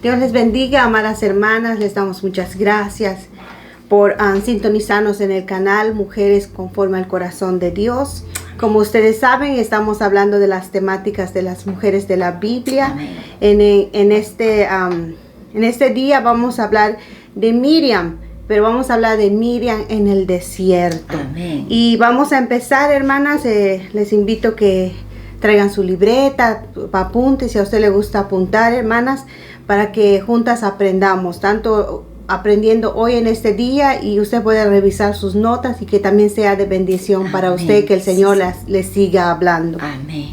Dios les bendiga, amadas hermanas. Les damos muchas gracias por sintonizarnos en el canal Mujeres Conforme al Corazón de Dios. Como ustedes saben, estamos hablando de las temáticas de las mujeres de la Biblia. En este día vamos a hablar de Miriam, pero vamos a hablar de Miriam en el desierto. Amén. Y vamos a empezar, hermanas. Les invito que traigan su libreta, apunte si a usted le gusta apuntar, hermanas, para que juntas aprendamos, tanto aprendiendo hoy en este día, y usted puede revisar sus notas y que también sea de bendición para usted, que el Señor les siga hablando. Amén.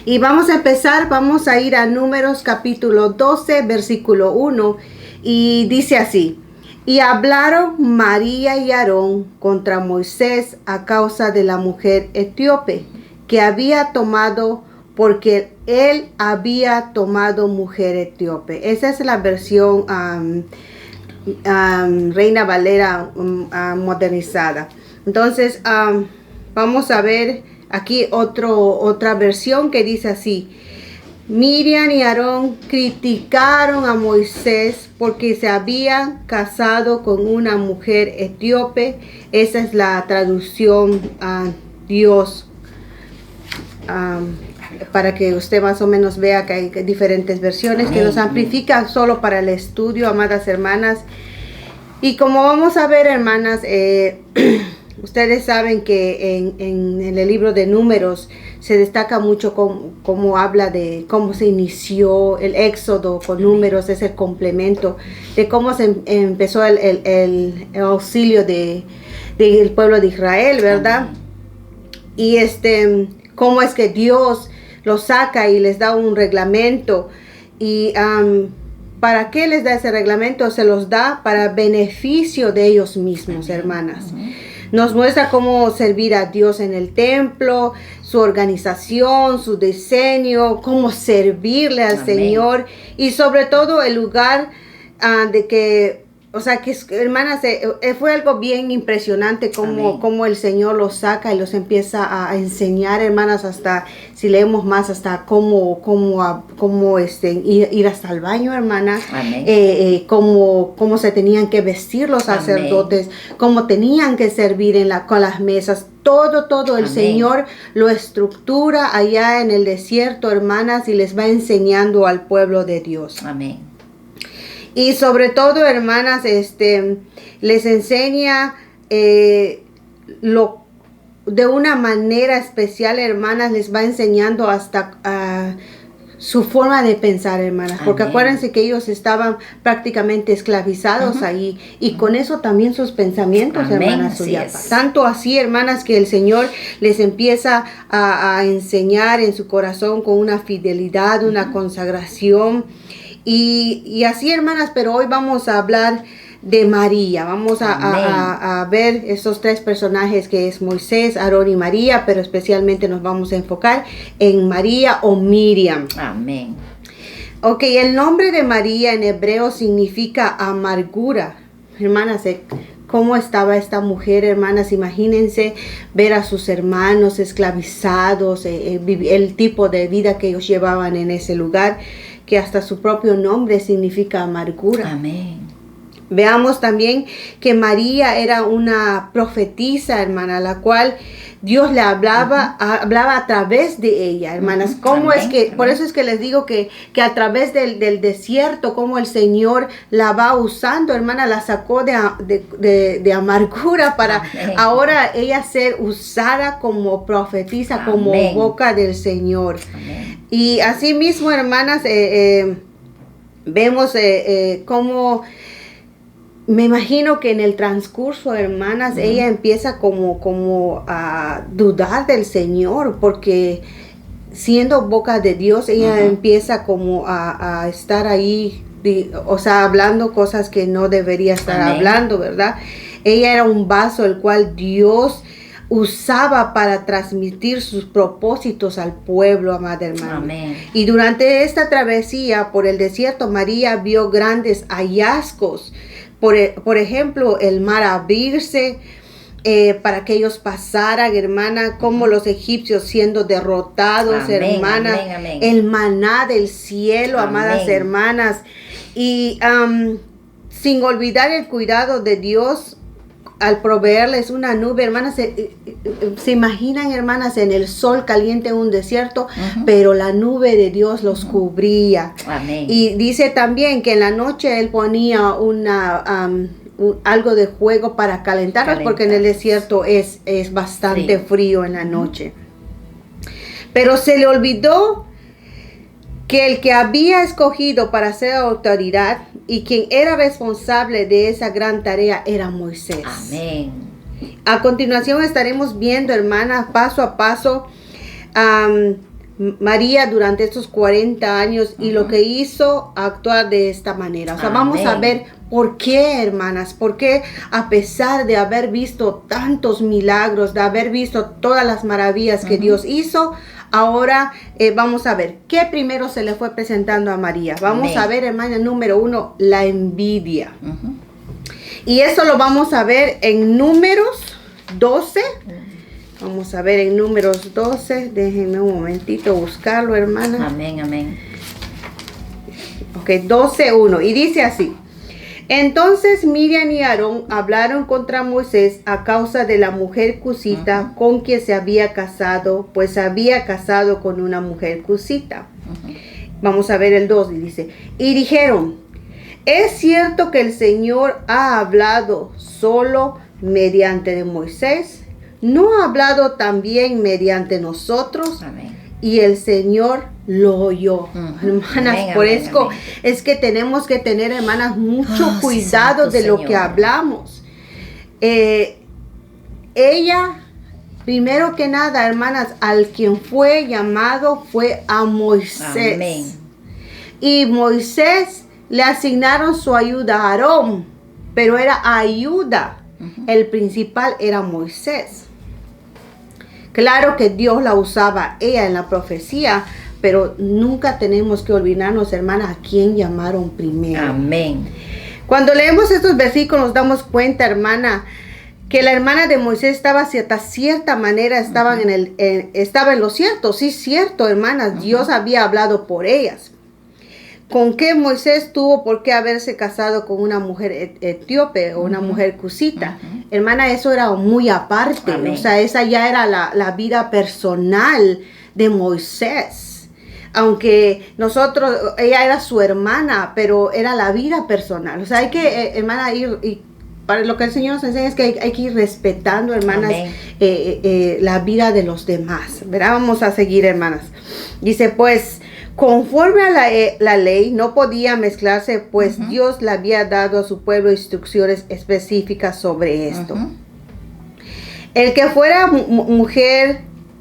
Y vamos a empezar, vamos a ir a Números capítulo 12, versículo 1, y dice así: y hablaron María y Aarón contra Moisés a causa de la mujer etíope que había tomado, porque él había tomado mujer etíope. Esa es la versión Reina Valera modernizada. Entonces vamos a ver aquí otra versión que dice así: Miriam y Aarón criticaron a Moisés porque se habían casado con una mujer etíope. Esa es la traducción Dios, para que usted más o menos vea que hay diferentes versiones. Amén. Que nos amplifica solo para el estudio, amadas hermanas. Y como vamos a ver, hermanas, ustedes saben que en el libro de Números se destaca mucho cómo habla de cómo se inició el éxodo con Números. Es el complemento de cómo se empezó el auxilio del pueblo de Israel, ¿verdad? Y cómo es que Dios los saca y les da un reglamento. Y ¿para qué les da ese reglamento? Se los da para beneficio de ellos mismos, hermanas. Nos muestra cómo servir a Dios en el templo, su organización, su diseño, cómo servirle al Señor, y sobre todo el lugar de que, o sea, que hermanas, fue algo bien impresionante cómo el Señor los saca y los empieza a enseñar, hermanas, hasta, si leemos más, hasta cómo ir hasta el baño, hermanas, cómo se tenían que vestir los sacerdotes, cómo tenían que servir con las mesas. Todo el Señor lo estructura allá en el desierto, hermanas, y les va enseñando al pueblo de Dios. Amén. Y sobre todo, hermanas, les enseña de una manera especial, hermanas, les va enseñando hasta su forma de pensar, hermanas. Porque acuérdense que ellos estaban prácticamente esclavizados ahí, y con eso también sus pensamientos, hermanas. Tanto así, hermanas, que el Señor les empieza a enseñar en su corazón con una fidelidad, una consagración. Y así, hermanas, pero hoy vamos a hablar de María. Vamos a ver esos tres personajes, que es Moisés, Aarón y María, pero especialmente nos vamos a enfocar en María o Miriam. Amén. Ok, el nombre de María en hebreo significa amargura. Hermanas, ¿cómo estaba esta mujer, hermanas? Imagínense ver a sus hermanos esclavizados, el tipo de vida que ellos llevaban en ese lugar, que hasta su propio nombre significa amargura. Amén. Veamos también que María era una profetisa, hermana, la cual Dios le hablaba a través de ella, hermanas. ¿Cómo es que? Por eso es que les digo que a través del desierto, cómo el Señor la va usando, hermana, la sacó de amargura para ahora ella ser usada como profetisa, como boca del Señor. Amén. Y así mismo, hermanas, vemos cómo, me imagino que en el transcurso, hermanas, ella empieza como a dudar del Señor, porque siendo boca de Dios, ella empieza como a estar ahí, o sea, hablando cosas que no debería estar hablando, ¿verdad? Ella era un vaso el cual Dios usaba para transmitir sus propósitos al pueblo, amada hermana. Amén. Y durante esta travesía por el desierto, María vio grandes hallazgos. Por ejemplo, el mar abrirse para que ellos pasaran, hermana, como los egipcios siendo derrotados, hermana. El maná del cielo, amadas hermanas. Y sin olvidar el cuidado de Dios al proveerles una nube, hermanas, se imaginan, hermanas, en el sol caliente en un desierto, pero la nube de Dios los cubría. Amén. Y dice también que en la noche Él ponía algo de fuego para calentarlos, porque en el desierto es bastante frío en la noche. Pero se le olvidó que el que había escogido para ser autoridad y quien era responsable de esa gran tarea era Moisés. Amén. A continuación estaremos viendo, hermana, paso a paso, María durante estos 40 años y lo que hizo actuar de esta manera. O sea, vamos a ver por qué, hermanas, por qué a pesar de haber visto tantos milagros, de haber visto todas las maravillas que Dios hizo, ahora vamos a ver qué primero se le fue presentando a María. Vamos a ver, hermana, número 1, la envidia. Y eso lo vamos a ver en Números 12. Vamos a ver en Números 12. Déjenme un momentito buscarlo, hermana. Amén, amén. Ok, 12:1. Y dice así. Entonces Miriam y Aarón hablaron contra Moisés a causa de la mujer cusita con quien se había casado, pues se había casado con una mujer cusita. Vamos a ver el 2 y dice, y dijeron, ¿es cierto que el Señor ha hablado solo mediante de Moisés? ¿No ha hablado también mediante nosotros? Amén. Y el Señor lo oyó. Hermanas, Amén, por amén, eso amén. es que tenemos que tener, hermanas, mucho cuidado de lo que hablamos. Ella, primero que nada, hermanas, al quien fue llamado fue a Moisés. Amén. Y Moisés le asignaron su ayuda a Aarón, pero era ayuda. El principal era Moisés. Claro que Dios la usaba ella en la profecía, pero nunca tenemos que olvidarnos, hermanas, a quién llamaron primero. Amén. Cuando leemos estos versículos nos damos cuenta, hermana, que la hermana de Moisés estaba hasta cierta manera, estaba en lo cierto. Sí, cierto, hermanas, Dios había hablado por ellas. ¿Con qué Moisés tuvo por qué haberse casado con una mujer etíope o una mujer cusita? Hermana, eso era muy aparte. Amén. O sea, esa ya era la vida personal de Moisés. Aunque ella era su hermana, pero era la vida personal. O sea, hay que, hermana, para lo que el Señor nos enseña es que hay que ir respetando, hermanas, la vida de los demás. ¿Verdad? Vamos a seguir, hermanas. Dice, pues, conforme a la ley, no podía mezclarse, pues Dios le había dado a su pueblo instrucciones específicas sobre esto. El que fuera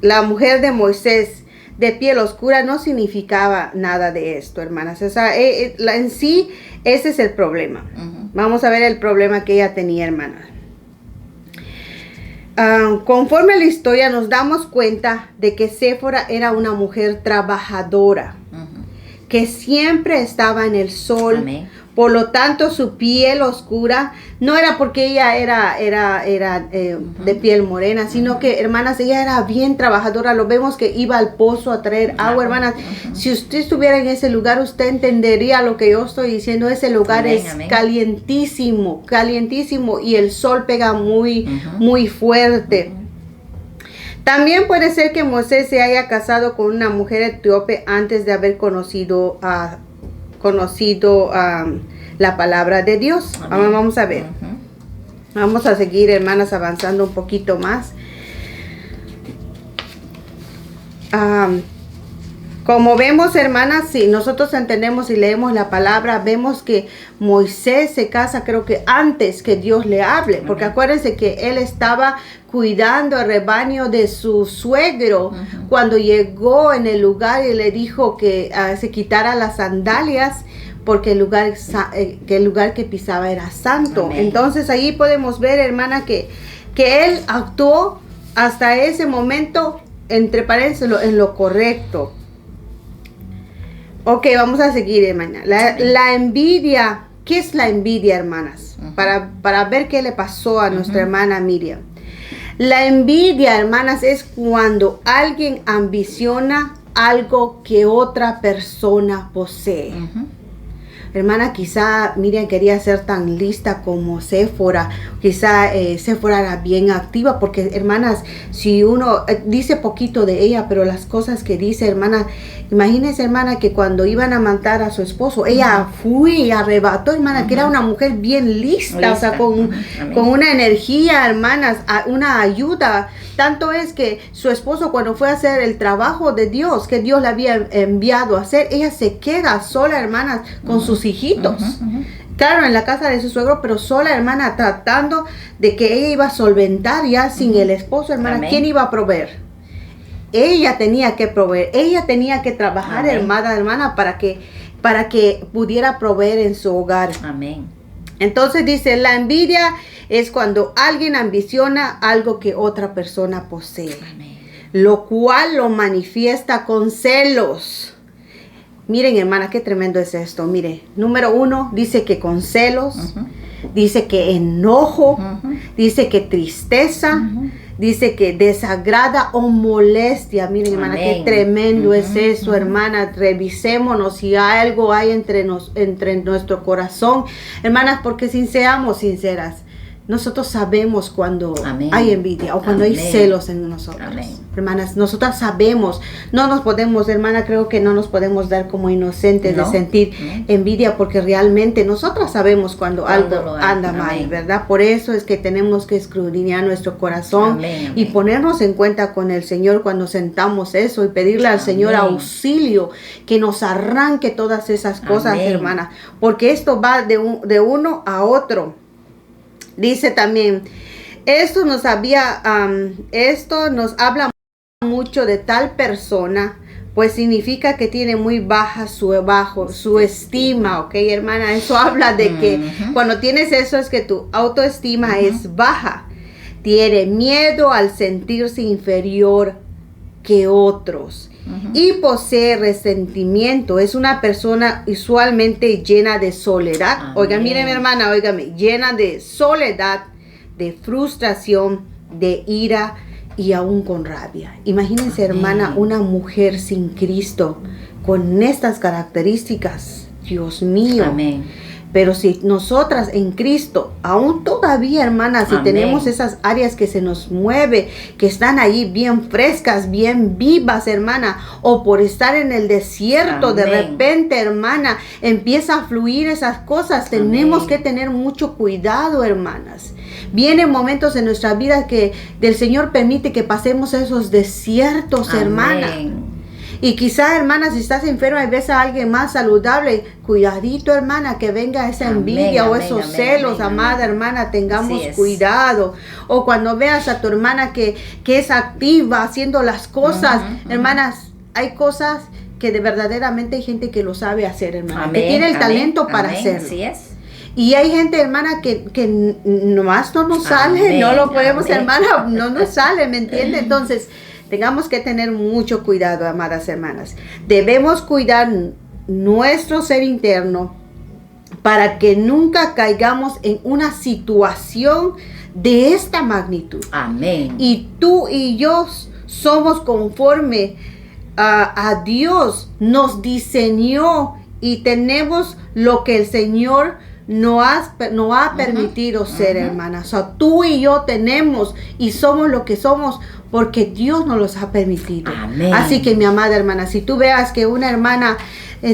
la mujer de Moisés de piel oscura no significaba nada de esto, hermanas. O sea, en sí, ese es el problema. Vamos a ver el problema que ella tenía, hermanas. Conforme a la historia nos damos cuenta de que Séfora era una mujer trabajadora, que siempre estaba en el sol. Amén. Por lo tanto, su piel oscura no era porque ella era de piel morena, sino que, hermanas, ella era bien trabajadora. Lo vemos que iba al pozo a traer agua, hermanas. Si usted estuviera en ese lugar, usted entendería lo que yo estoy diciendo. Ese lugar es calientísimo, calientísimo, y el sol pega muy fuerte. También puede ser que Moisés se haya casado con una mujer etíope antes de haber conocido la palabra de Dios. Ahora vamos a ver. Vamos a seguir, hermanas, avanzando un poquito más. Como vemos, hermanas, si nosotros entendemos y leemos la palabra, vemos que Moisés se casa, creo que antes que Dios le hable, porque acuérdense que él estaba cuidando el rebaño de su suegro cuando llegó en el lugar y le dijo que se quitara las sandalias, porque el lugar que pisaba era santo. Amén. Entonces ahí podemos ver, hermana, que él actuó hasta ese momento, entre paréntesis, en lo correcto. Ok, vamos a seguir, hermana. La envidia. ¿Qué es la envidia, hermanas? Para ver qué le pasó a nuestra hermana Miriam. La envidia, hermanas, es cuando alguien ambiciona algo que otra persona posee. hermana, quizá Miriam quería ser tan lista como Séfora, quizá Séfora era bien activa, porque hermanas, si uno dice poquito de ella, pero las cosas que dice, hermana, imagínense, hermana, que cuando iban a matar a su esposo, ella fue y arrebató, hermana, que era una mujer bien lista, o sea, con una energía, hermanas, una ayuda. Tanto es que su esposo, cuando fue a hacer el trabajo de Dios, que Dios le había enviado a hacer, ella se queda sola, hermanas, con sus hijitos. Claro, en la casa de su suegro, pero sola, hermana, tratando de que ella iba a solventar ya sin el esposo, hermana. Amén. ¿Quién iba a proveer? Ella tenía que proveer, ella tenía que trabajar, hermana, para que pudiera proveer en su hogar. Amén. Entonces dice, la envidia es cuando alguien ambiciona algo que otra persona posee. Amén. Lo cual lo manifiesta con celos. Miren, hermana, qué tremendo es esto. Mire, número 1, dice que con celos, dice que enojo, dice que tristeza, dice que desagrada o molestia. Miren, hermana, qué tremendo es eso, hermana. Revisémonos si algo hay entre nuestro corazón, hermanas, porque si seamos sinceras, nosotros sabemos cuando hay envidia o cuando hay celos en nosotros. Hermanas, nosotras sabemos, no nos podemos, hermana, creo que no nos podemos dar como inocentes de sentir envidia, porque realmente nosotras sabemos cuando algo anda mal, ¿verdad? Por eso es que tenemos que escudriñar nuestro corazón y ponernos en cuenta con el Señor cuando sentamos eso y pedirle al Señor auxilio, que nos arranque todas esas cosas, hermana, porque esto va de uno a otro. Dice también, esto nos habla mucho de tal persona, pues significa que tiene muy baja su estima, ¿ok, hermana? Eso habla de que cuando tienes eso es que tu autoestima es baja. Tiene miedo al sentirse inferior que otros. Y posee resentimiento. Es una persona usualmente llena de soledad. Oiga, mire, mi hermana, óigame, llena de soledad, de frustración, de ira y aún con rabia. Imagínense, hermana, una mujer sin Cristo con estas características. Dios mío. Amén. Pero si nosotras en Cristo, aún todavía, hermanas, si tenemos esas áreas que se nos mueve, que están ahí bien frescas, bien vivas, hermana, o por estar en el desierto, de repente, hermana, empieza a fluir esas cosas, tenemos que tener mucho cuidado, hermanas. Vienen momentos en nuestra vida que el Señor permite que pasemos esos desiertos, hermana. Y quizá, hermana, si estás enferma y ves a alguien más saludable, cuidadito, hermana, que venga esa envidia o esos celos, amada hermana, tengamos cuidado. O cuando veas a tu hermana que es activa haciendo las cosas, hermanas, hay cosas que verdaderamente hay gente que lo sabe hacer, hermana, que tiene el talento para hacerlo. Así es. Y hay gente, hermana, que nomás no nos sale, no lo podemos, hermana, no nos sale, ¿me entiende? Entonces, tengamos que tener mucho cuidado, amadas hermanas. Debemos cuidar nuestro ser interno para que nunca caigamos en una situación de esta magnitud. Amén. Y tú y yo somos conforme a Dios, nos diseñó y tenemos lo que el Señor no ha permitido ser, hermana. O sea, tú y yo tenemos y somos lo que somos porque Dios nos los ha permitido. Amén. Así que, mi amada hermana, si tú veas que una hermana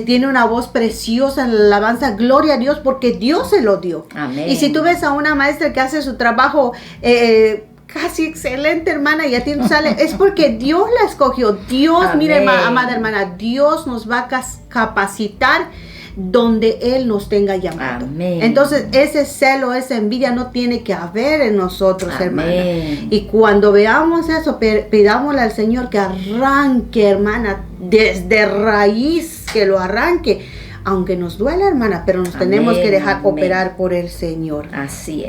tiene una voz preciosa en la alabanza, gloria a Dios, porque Dios se lo dio. Amén. Y si tú ves a una maestra que hace su trabajo casi excelente, hermana, y a ti no sale, es porque Dios la escogió. Dios, mire, amada hermana, Dios nos va a capacitar donde Él nos tenga llamado. Amén. Entonces, ese celo, esa envidia no tiene que haber en nosotros, Amén. hermana. Y cuando veamos eso, pidámosle al Señor que arranque, hermana, desde raíz, que lo arranque. Aunque nos duele, hermana, pero nos tenemos que dejar operar por el Señor. Así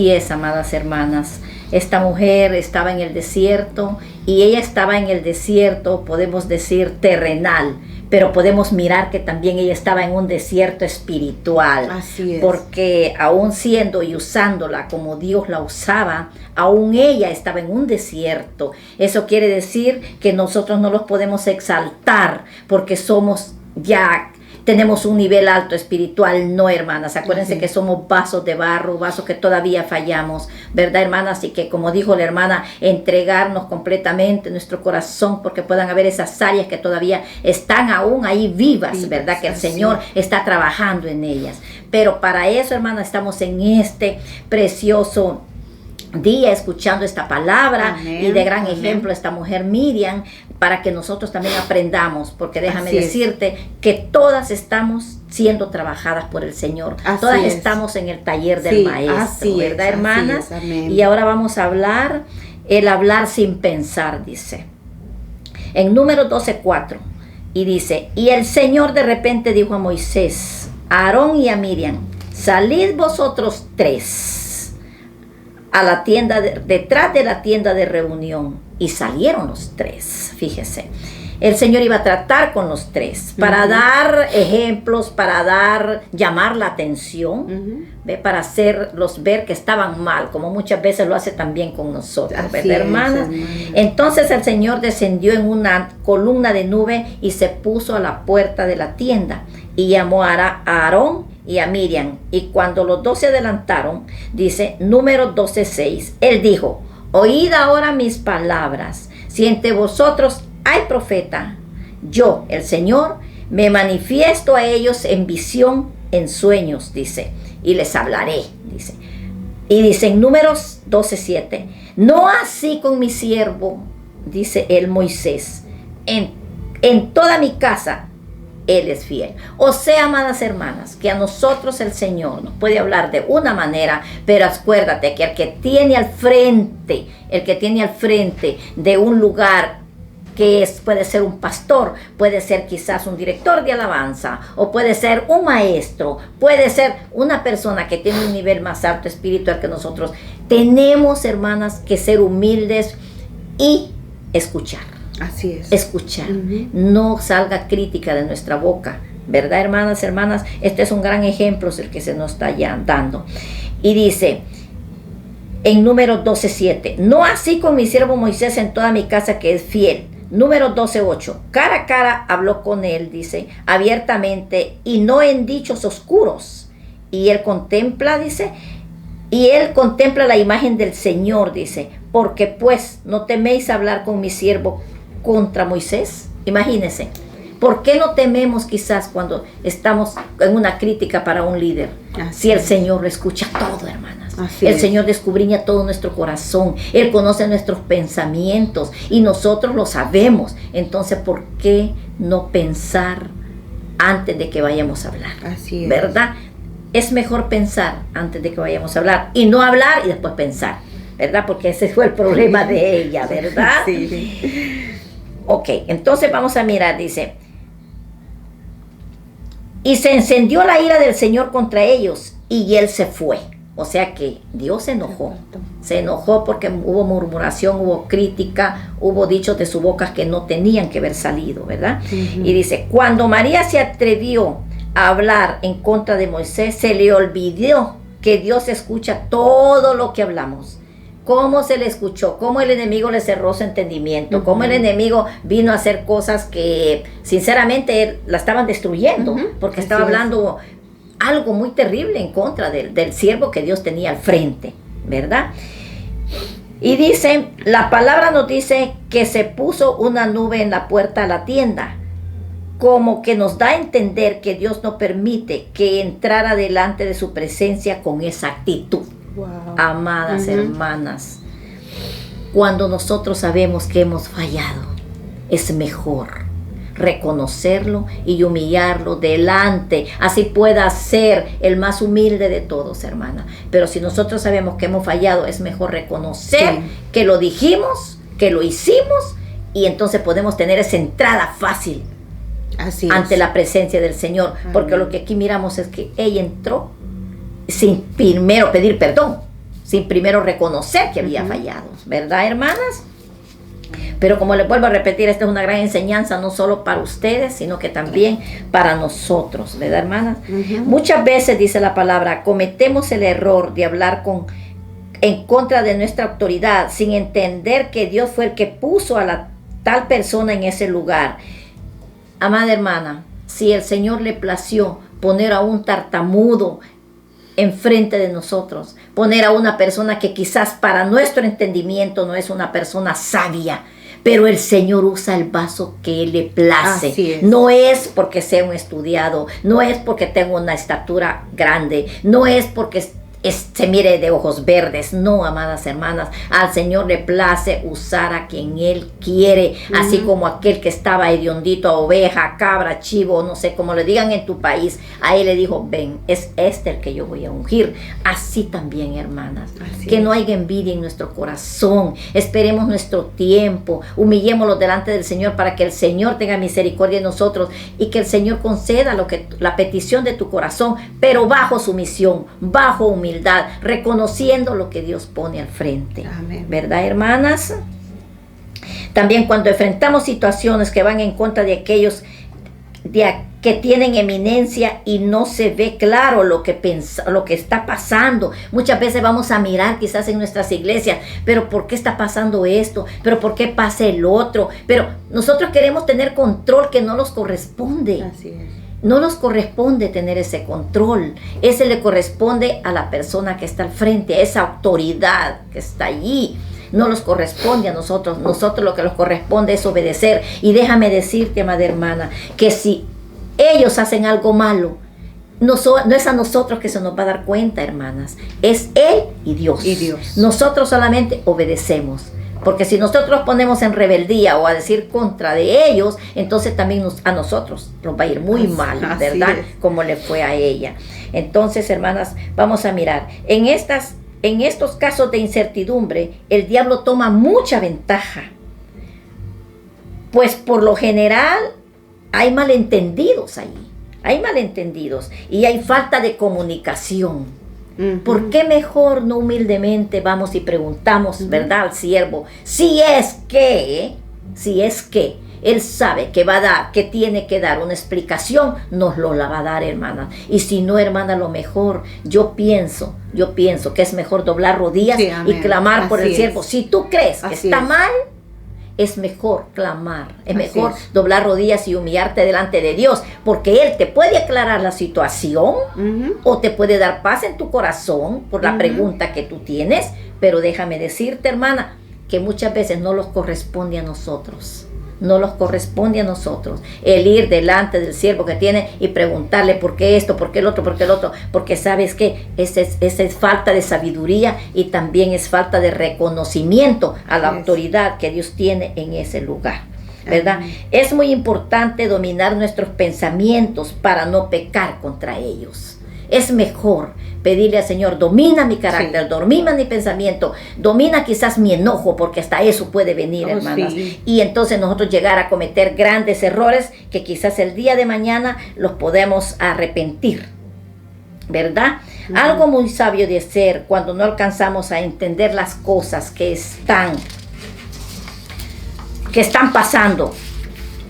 es, amadas hermanas. Esta mujer estaba en el desierto y ella estaba en el desierto, podemos decir, terrenal, pero podemos mirar que también ella estaba en un desierto espiritual. Así es. Porque aún siendo y usándola como Dios la usaba, aún ella estaba en un desierto. Eso quiere decir que nosotros no los podemos exaltar porque somos ya tenemos un nivel alto espiritual. No, hermanas, acuérdense que somos vasos de barro, vasos que todavía fallamos, ¿verdad, hermanas? Y que, como dijo la hermana, entregarnos completamente nuestro corazón, porque puedan haber esas áreas que todavía están aún ahí vivas, ¿verdad? Que el Señor está trabajando en ellas. Pero para eso, hermanas, estamos en este precioso día escuchando esta palabra. Amén. Y de gran ejemplo esta mujer Miriam, para que nosotros también aprendamos, porque déjame decirte que todas estamos siendo trabajadas por el Señor. Todas estamos en el taller del maestro, ¿verdad, hermanas? Y ahora vamos a hablar, el hablar sin pensar, dice. En Números 12:4, y dice, y el Señor de repente dijo a Moisés, a Aarón y a Miriam, salid vosotros tres a la tienda, detrás de la tienda de reunión. Y salieron los tres, fíjese. El Señor iba a tratar con los tres para dar ejemplos, para llamar la atención, para hacerlos ver que estaban mal, como muchas veces lo hace también con nosotros, ¿verdad, hermanas? Entonces el Señor descendió en una columna de nube y se puso a la puerta de la tienda y llamó a Aarón y a Miriam. Y cuando los dos se adelantaron, dice Números 12:6, él dijo, oíd ahora mis palabras, si entre vosotros hay profeta, yo, el Señor, me manifiesto a ellos en visión, en sueños, dice, y les hablaré, dice. Y dice en Números 12:7, no así con mi siervo, dice el Moisés, en toda mi casa Él es fiel. O sea, amadas hermanas, que a nosotros el Señor nos puede hablar de una manera, pero acuérdate que el que tiene al frente de un lugar, que puede ser un pastor, puede ser quizás un director de alabanza, o puede ser un maestro, puede ser una persona que tiene un nivel más alto espiritual que nosotros, tenemos, hermanas, que ser humildes y escuchar. Así es. Escuchar. No salga crítica de nuestra boca, ¿verdad, hermanas? Este es un gran ejemplo, es el que se nos está ya dando. Y dice en Números 12:7, no así con mi siervo Moisés en toda mi casa que es fiel. Números 12:8, cara a cara habló con él, dice, abiertamente y no en dichos oscuros. Y él contempla, dice, la imagen del Señor, dice, porque pues no teméis hablar con mi siervo contra Moisés. Imagínense, ¿por qué no tememos quizás cuando estamos en una crítica para un líder? Si el Señor lo escucha todo, hermanas. El Señor descubriña todo nuestro corazón. Él conoce nuestros pensamientos y nosotros lo sabemos. Entonces, ¿por qué no pensar antes de que vayamos a hablar? Así es. ¿Verdad? Es mejor pensar antes de que vayamos a hablar y no hablar y después pensar, ¿verdad? Porque ese fue el problema de ella, ¿verdad? Sí. Ok, entonces vamos a mirar, dice, y se encendió la ira del Señor contra ellos y él se fue. O sea que Dios se enojó porque hubo murmuración, hubo crítica, hubo dichos de su boca que no tenían que haber salido, ¿verdad? Y dice, cuando María se atrevió a hablar en contra de Moisés, se le olvidó que Dios escucha todo lo que hablamos. Cómo se le escuchó, cómo el enemigo le cerró su entendimiento, cómo el enemigo vino a hacer cosas que sinceramente la estaban destruyendo, porque estaba hablando algo muy terrible en contra del siervo que Dios tenía al frente, ¿verdad? Y dice, la palabra nos dice que se puso una nube en la puerta de la tienda, como que nos da a entender que Dios no permite que entrara delante de su presencia con esa actitud. Wow. Amadas hermanas, cuando nosotros sabemos que hemos fallado, es mejor reconocerlo y humillarlo delante, así pueda ser el más humilde de todos, hermana. Pero si nosotros sabemos que hemos fallado, es mejor reconocer que lo dijimos, que lo hicimos, y entonces podemos tener esa entrada fácil ante la presencia del Señor. Porque lo que aquí miramos es que ella entró sin primero pedir perdón, sin primero reconocer que había fallado, ¿verdad, hermanas? Pero como les vuelvo a repetir, esta es una gran enseñanza, no solo para ustedes, sino que también para nosotros, ¿verdad, hermanas? Muchas veces, dice la palabra, cometemos el error de hablar en contra de nuestra autoridad, sin entender que Dios fue el que puso a la tal persona en ese lugar. Amada hermana, si el Señor le plació poner a un tartamudo enfrente de nosotros, poner a una persona que quizás para nuestro entendimiento no es una persona sabia, pero el Señor usa el vaso que Él le place. No es porque sea un estudiado, no es porque tenga una estatura grande, no es porque se mire de ojos verdes. No, amadas hermanas, al Señor le place usar a quien Él quiere, así como aquel que estaba hediondito, oveja, cabra, chivo, no sé, como le digan en tu país, a Él le dijo, ven, es este el que yo voy a ungir. Así también, hermanas, que no haya envidia en nuestro corazón, esperemos nuestro tiempo, humillémoslo delante del Señor para que el Señor tenga misericordia de nosotros y que el Señor conceda la petición de tu corazón, pero bajo sumisión, bajo humildad, reconociendo lo que Dios pone al frente. Amén. ¿Verdad, hermanas? También cuando enfrentamos situaciones que van en contra de aquellos que tienen eminencia y no se ve claro lo que está pasando. Muchas veces vamos a mirar quizás en nuestras iglesias, pero ¿por qué está pasando esto? ¿Pero por qué pasa el otro? Pero nosotros queremos tener control que no nos corresponde. Así es. No nos corresponde tener ese control. Ese le corresponde a la persona que está al frente, a esa autoridad que está allí. No nos corresponde a nosotros. Nosotros lo que nos corresponde es obedecer. Y déjame decirte, amada hermana, que si ellos hacen algo malo, no es a nosotros que se nos va a dar cuenta, hermanas. Es Él y Dios. Nosotros solamente obedecemos. Porque si nosotros nos ponemos en rebeldía o a decir contra de ellos, entonces también a nosotros nos va a ir muy mal, ¿verdad? Como le fue a ella. Entonces, hermanas, vamos a mirar. En estos casos de incertidumbre, el diablo toma mucha ventaja. Pues por lo general hay malentendidos ahí. Hay malentendidos y hay falta de comunicación. ¿Por qué mejor no humildemente vamos y preguntamos, verdad, al siervo? Si es que Él sabe que va a dar, que tiene que dar una explicación, nos lo la va a dar, hermana. Y si no, hermana, lo mejor, yo pienso que es mejor doblar rodillas y clamar por el siervo. Si tú crees que está mal, es mejor clamar, es mejor doblar rodillas y humillarte delante de Dios, porque Él te puede aclarar la situación o te puede dar paz en tu corazón por la pregunta que tú tienes, pero déjame decirte, hermana, que muchas veces no nos corresponde a nosotros. No nos corresponde a nosotros el ir delante del siervo que tiene y preguntarle por qué esto, por qué el otro, porque sabes que esa es falta de sabiduría y también es falta de reconocimiento a la autoridad que Dios tiene en ese lugar, ¿verdad? Es muy importante dominar nuestros pensamientos para no pecar contra ellos. Es mejor pedirle al Señor, domina mi carácter, domina mi pensamiento, domina quizás mi enojo, porque hasta eso puede venir, hermanas. Y entonces nosotros llegar a cometer grandes errores que quizás el día de mañana los podemos arrepentir, ¿verdad? Algo muy sabio de hacer cuando no alcanzamos a entender las cosas que están pasando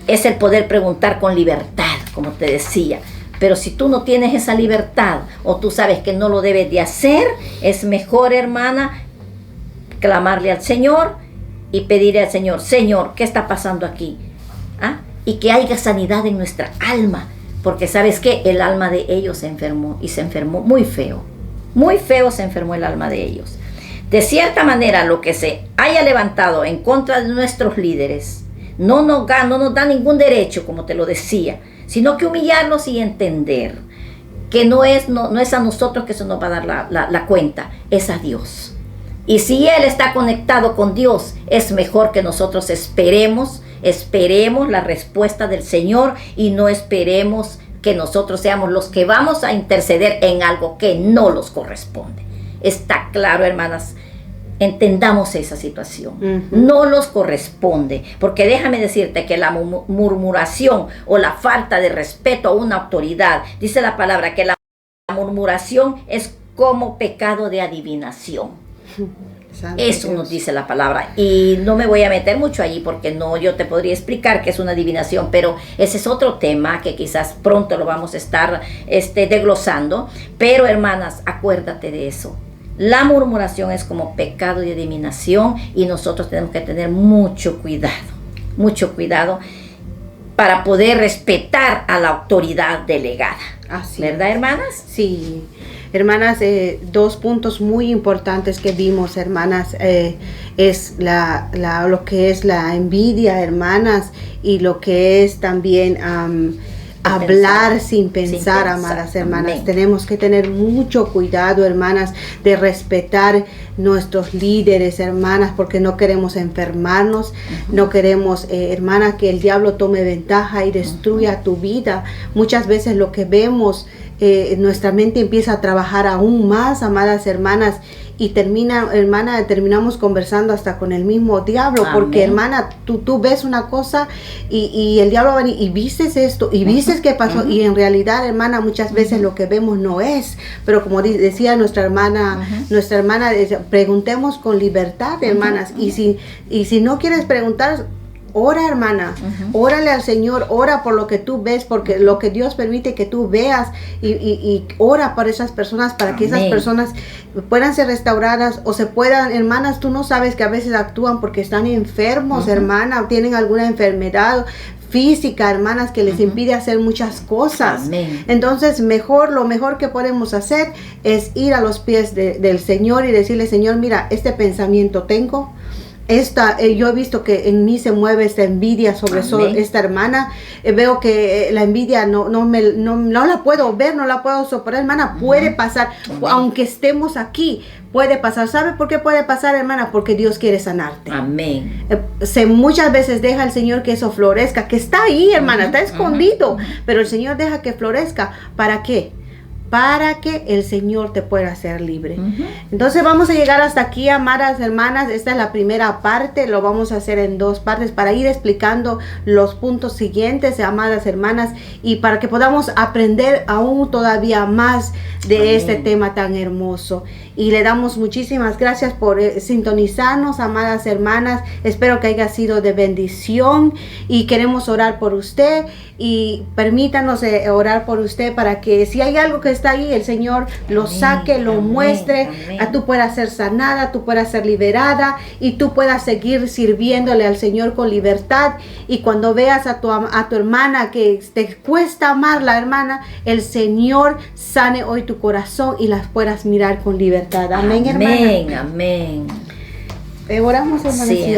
es el poder preguntar con libertad, como te decía. Pero si tú no tienes esa libertad o tú sabes que no lo debes de hacer, es mejor, hermana, clamarle al Señor y pedirle al Señor, Señor, ¿qué está pasando aquí? Y que haya sanidad en nuestra alma, porque ¿sabes qué? El alma de ellos se enfermó y se enfermó muy feo se enfermó el alma de ellos. De cierta manera, lo que se haya levantado en contra de nuestros líderes no nos da ningún derecho, como te lo decía, sino que humillarlos y entender que no es a nosotros que se nos va a dar la cuenta, es a Dios. Y si Él está conectado con Dios, es mejor que nosotros esperemos la respuesta del Señor y no esperemos que nosotros seamos los que vamos a interceder en algo que no nos corresponde. Está claro, hermanas. Entendamos esa situación. No nos corresponde, porque déjame decirte que la murmuración o la falta de respeto a una autoridad, dice la palabra que la murmuración es como pecado de adivinación. Eso nos dice la palabra, y no me voy a meter mucho allí porque yo te podría explicar qué es una adivinación, pero ese es otro tema que quizás pronto lo vamos a estar desglosando. Pero hermanas, acuérdate de eso. La murmuración es como pecado de adivinación y nosotros tenemos que tener mucho cuidado para poder respetar a la autoridad delegada. Así ¿Verdad, hermanas? Sí. Hermanas, 2 puntos muy importantes que vimos, hermanas, es lo que es la envidia, hermanas, y lo que es también hablar sin pensar, amadas hermanas. Amén. Tenemos que tener mucho cuidado, hermanas, de respetar nuestros líderes, hermanas, porque no queremos enfermarnos, no queremos, hermanas, que el diablo tome ventaja y destruya tu vida. Muchas veces lo que vemos, nuestra mente empieza a trabajar aún más, amadas hermanas, y terminamos conversando hasta con el mismo diablo. Amén. Porque, hermana, tú ves una cosa y el diablo va a venir y vistes esto y vistes qué pasó, y en realidad, hermana, muchas veces lo que vemos no es, pero como decía nuestra hermana, preguntemos con libertad, hermanas, y si no quieres preguntar, ora, hermana, órale al Señor, ora por lo que tú ves, porque lo que Dios permite que tú veas, y ora por esas personas, para que esas personas puedan ser restauradas o se puedan, hermanas, tú no sabes que a veces actúan porque están enfermos, hermana, o tienen alguna enfermedad física, hermanas, que les impide hacer muchas cosas. Amén. Entonces, lo mejor que podemos hacer es ir a los pies del Señor y decirle: Señor, mira, este pensamiento tengo. Yo he visto que en mí se mueve esta envidia sobre esta hermana. Veo que la envidia no la puedo ver, no la puedo soportar, hermana. Puede pasar, aunque estemos aquí, puede pasar. ¿Sabe por qué puede pasar, hermana? Porque Dios quiere sanarte. Amén. Muchas veces deja el Señor que eso florezca, que está ahí, hermana, está escondido, pero el Señor deja que florezca. ¿Para qué? Para que el Señor te pueda hacer libre. Entonces vamos a llegar hasta aquí, amadas hermanas. Esta es la primera parte, lo vamos a hacer en 2 partes para ir explicando los puntos siguientes, amadas hermanas, y para que podamos aprender aún todavía más de este tema tan hermoso. Y le damos muchísimas gracias por sintonizarnos, amadas hermanas. Espero que haya sido de bendición y queremos orar por usted, y permítanos orar por usted para que si hay algo que está ahí, el Señor lo saque, lo muestre, tú puedas ser sanada, tú puedas ser liberada y tú puedas seguir sirviéndole al Señor con libertad. Y cuando veas a tu hermana que te cuesta amarla, hermana, el Señor sane hoy tu corazón y las puedas mirar con libertad. Amén, hermana. Amén, amén. Oramos, hermana. Sí,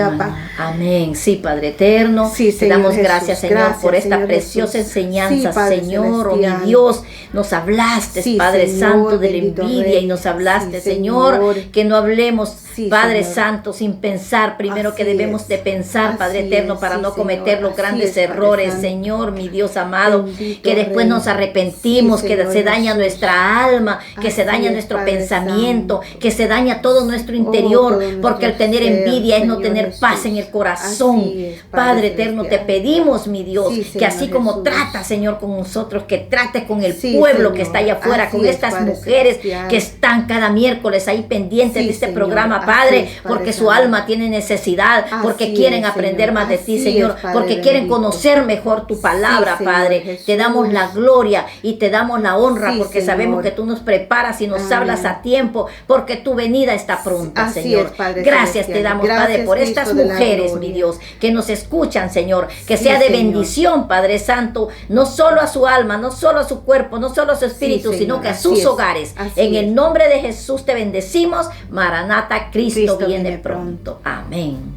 amén. Sí, Padre eterno, te damos gracias, Señor, por esta preciosa enseñanza, Señor, oh mi Dios. Nos hablaste, Padre Santo, de la envidia, y nos hablaste, Señor, que no hablemos, Padre Santo, sin pensar primero, que debemos de pensar, Padre eterno, para no cometer los grandes errores, Señor, mi Dios amado, que después nos arrepentimos, que se daña nuestra alma, que se daña nuestro pensamiento, que se daña todo nuestro interior, porque el tener envidia es no tener paz en el corazón. Padre eterno, te pedimos, mi Dios, que así como tratas, Señor, con nosotros, que trates con el pueblo que está allá afuera, con estas mujeres que están cada miércoles ahí pendientes de este programa, Padre, porque su alma tiene necesidad, porque quieren aprender más de ti, Señor, porque quieren conocer mejor tu palabra, Padre. Te damos la gloria y te damos la honra, porque sabemos que tú nos preparas y nos hablas a tiempo, porque tu venida está pronta, Señor. Gracias te damos, Padre, por estas mujeres, mi Dios, que nos escuchan, Señor, que sea de bendición, Padre Santo, no solo a su alma, no solo a su cuerpo, no solo a su espíritu, sino que a sus hogares. En el nombre de Jesús te bendecimos. Maranata, Cristo viene pronto. Amén.